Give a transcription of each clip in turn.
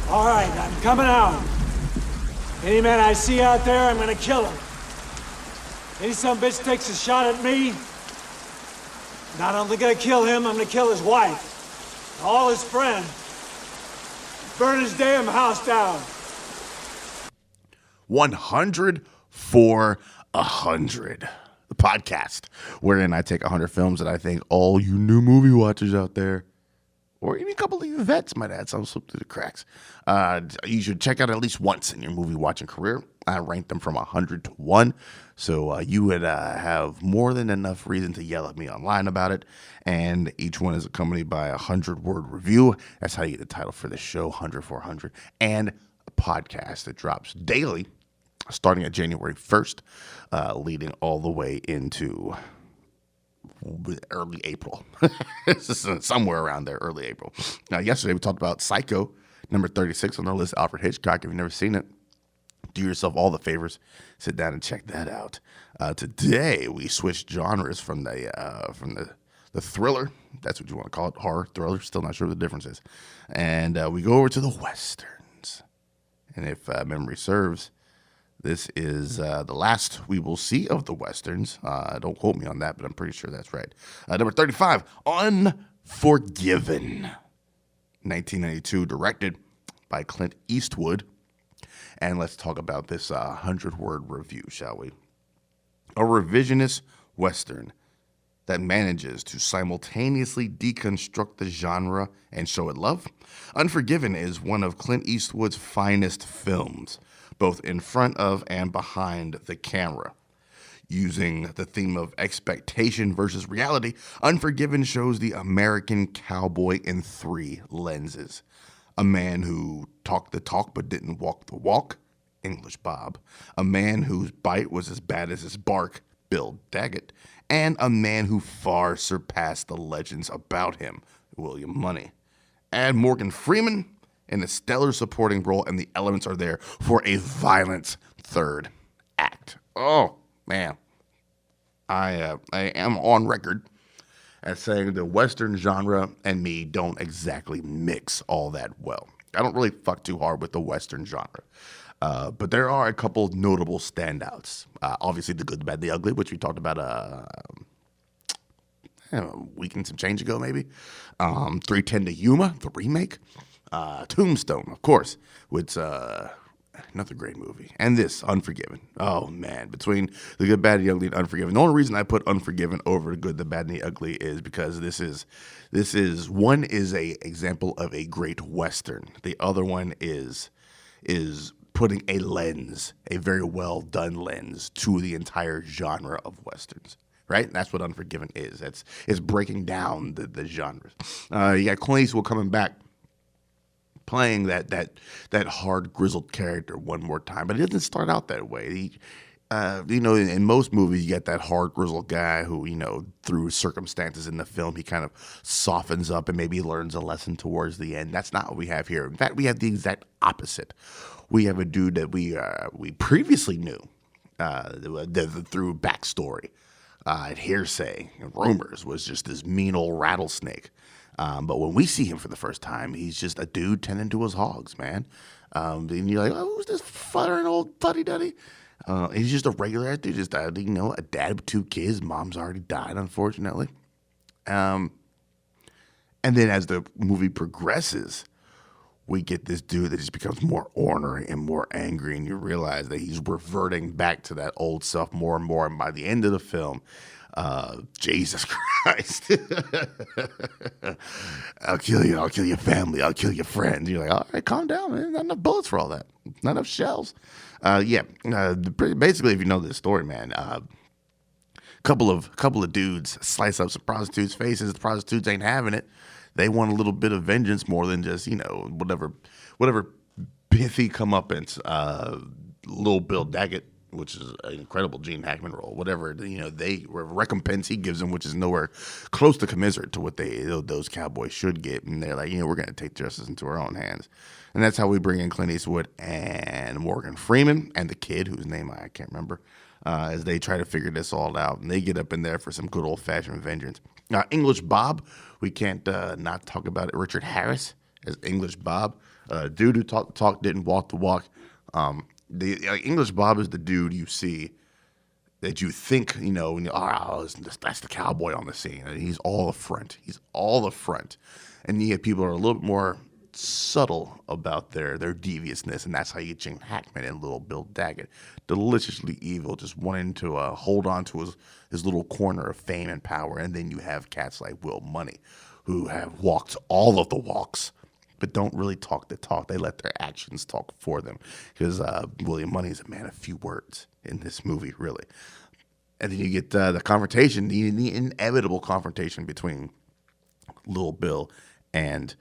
All right, I'm coming out. Any man I see out there, I'm gonna kill him. Any some bitch takes a shot at me, not only gonna kill him, I'm gonna kill his wife, all his friends, burn his damn house down. 100 for 100. The podcast wherein I take 100 films that I think all you new movie watchers out there, or even a couple of you vets might add some slip through the cracks. You should check out at least once in your movie watching career. I ranked them from 100 to 1, so you would have more than enough reason to yell at me online about it. And each one is accompanied by a 100-word review. That's how you get the title for the show, 100 for 100, and a podcast that drops daily, starting at January 1st, leading all the way into early April. Somewhere around there, early April. Now, yesterday we talked about Psycho, number 36 on our list, Alfred Hitchcock. If you've never seen it, do yourself all the favors. Sit down and check that out. Today we switched genres from the thriller. That's what you want to call it, horror, thriller. Still not sure what the difference is. And we go over to the Westerns. And if memory serves, this is the last we will see of the Westerns. Don't quote me on that, but I'm pretty sure that's right. Number 35, Unforgiven. 1992, directed by Clint Eastwood. And let's talk about this 100-word review, shall we? A revisionist Western that manages to simultaneously deconstruct the genre and show it love. Unforgiven is one of Clint Eastwood's finest films, both in front of and behind the camera. Using the theme of expectation versus reality, Unforgiven shows the American cowboy in three lenses. A man who talked the talk but didn't walk the walk, English Bob. A man whose bite was as bad as his bark, Bill Daggett. And a man who far surpassed the legends about him, William Money. Add Morgan Freeman in a stellar supporting role, and the elements are there for a violent third act. Oh, man. I am on record as saying the Western genre and me don't exactly mix all that well. I don't really fuck too hard with the Western genre. But there are a couple of notable standouts. Obviously, The Good, the Bad, the Ugly, which we talked about a week and some change ago, maybe. 310 to Yuma, the remake. Tombstone, of course, which another great movie. And this, Unforgiven. Oh, man. Between The Good, Bad, the Ugly, and Unforgiven. The only reason I put Unforgiven over The Good, the Bad, and the Ugly is because this is one is a example of a great Western. The other one is putting a lens, a very well done lens, to the entire genre of Westerns. Right? That's what Unforgiven is. It's breaking down the genres. You got Clint Eastwood coming back, playing that hard, grizzled character one more time. But it doesn't start out that way. In most movies, you get that hard, grizzled guy who, through circumstances in the film, he kind of softens up and maybe learns a lesson towards the end. That's not what we have here. In fact, we have the exact opposite. We have a dude that we previously knew through backstory, hearsay, and rumors, was just this mean old rattlesnake. But when we see him for the first time, he's just a dude tending to his hogs, man. And you're like, oh, who's this futtering old fuddy-duddy? He's just a regular dude, just a dad with two kids. Mom's already died, unfortunately. And then as the movie progresses, we get this dude that just becomes more ornery and more angry, and you realize that he's reverting back to that old self more and more. And by the end of the film, Jesus Christ, I'll kill you. I'll kill your family. I'll kill your friends. You're like, all right, calm down, man. Not enough bullets for all that. Not enough shells. Basically, if you know this story, man, couple of dudes slice up some prostitutes' faces. The prostitutes ain't having it. They want a little bit of vengeance more than just, whatever pithy comeuppance. Little Bill Daggett, which is an incredible Gene Hackman role, whatever, they recompense he gives them, which is nowhere close to commiserate to what those cowboys should get. And they're like, we're going to take justice into our own hands. And that's how we bring in Clint Eastwood and Morgan Freeman and the kid, whose name I can't remember, as they try to figure this all out. And they get up in there for some good old-fashioned vengeance. English Bob, we can't not talk about it. Richard Harris as English Bob, dude who talked the talk, didn't walk the walk. The English Bob is the dude you see that you think, that's the cowboy on the scene. And he's all a front. He's all a front. And yet people are a little bit more subtle about their deviousness, and that's how you get Gene Hackman and Little Bill Daggett, deliciously evil, just wanting to hold on to his little corner of fame and power. And then you have cats like Will Money, who have walked all of the walks, but don't really talk the talk. They let their actions talk for them, because William Money is a man of few words in this movie, really. And then you get the confrontation, the inevitable confrontation between Little Bill and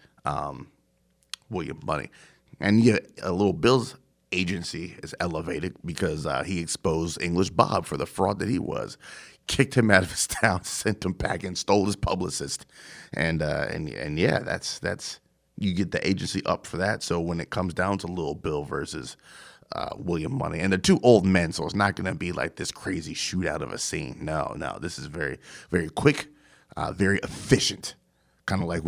William Money. And yet, Little Bill's agency is elevated because he exposed English Bob for the fraud that he was, kicked him out of his town, sent him back, and stole his publicist. And yeah, that's you get the agency up for that. So when it comes down to Little Bill versus William Money, and they're two old men, so it's not going to be like this crazy shootout of a scene. No, this is very, very quick, very efficient. Kind of like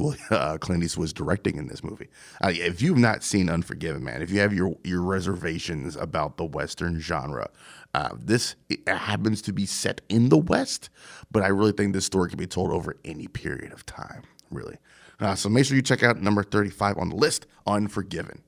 Clint Eastwood was directing in this movie. If you've not seen Unforgiven, man, if you have your reservations about the Western genre, this happens to be set in the West, but I really think this story can be told over any period of time, really. So make sure you check out number 35 on the list, Unforgiven.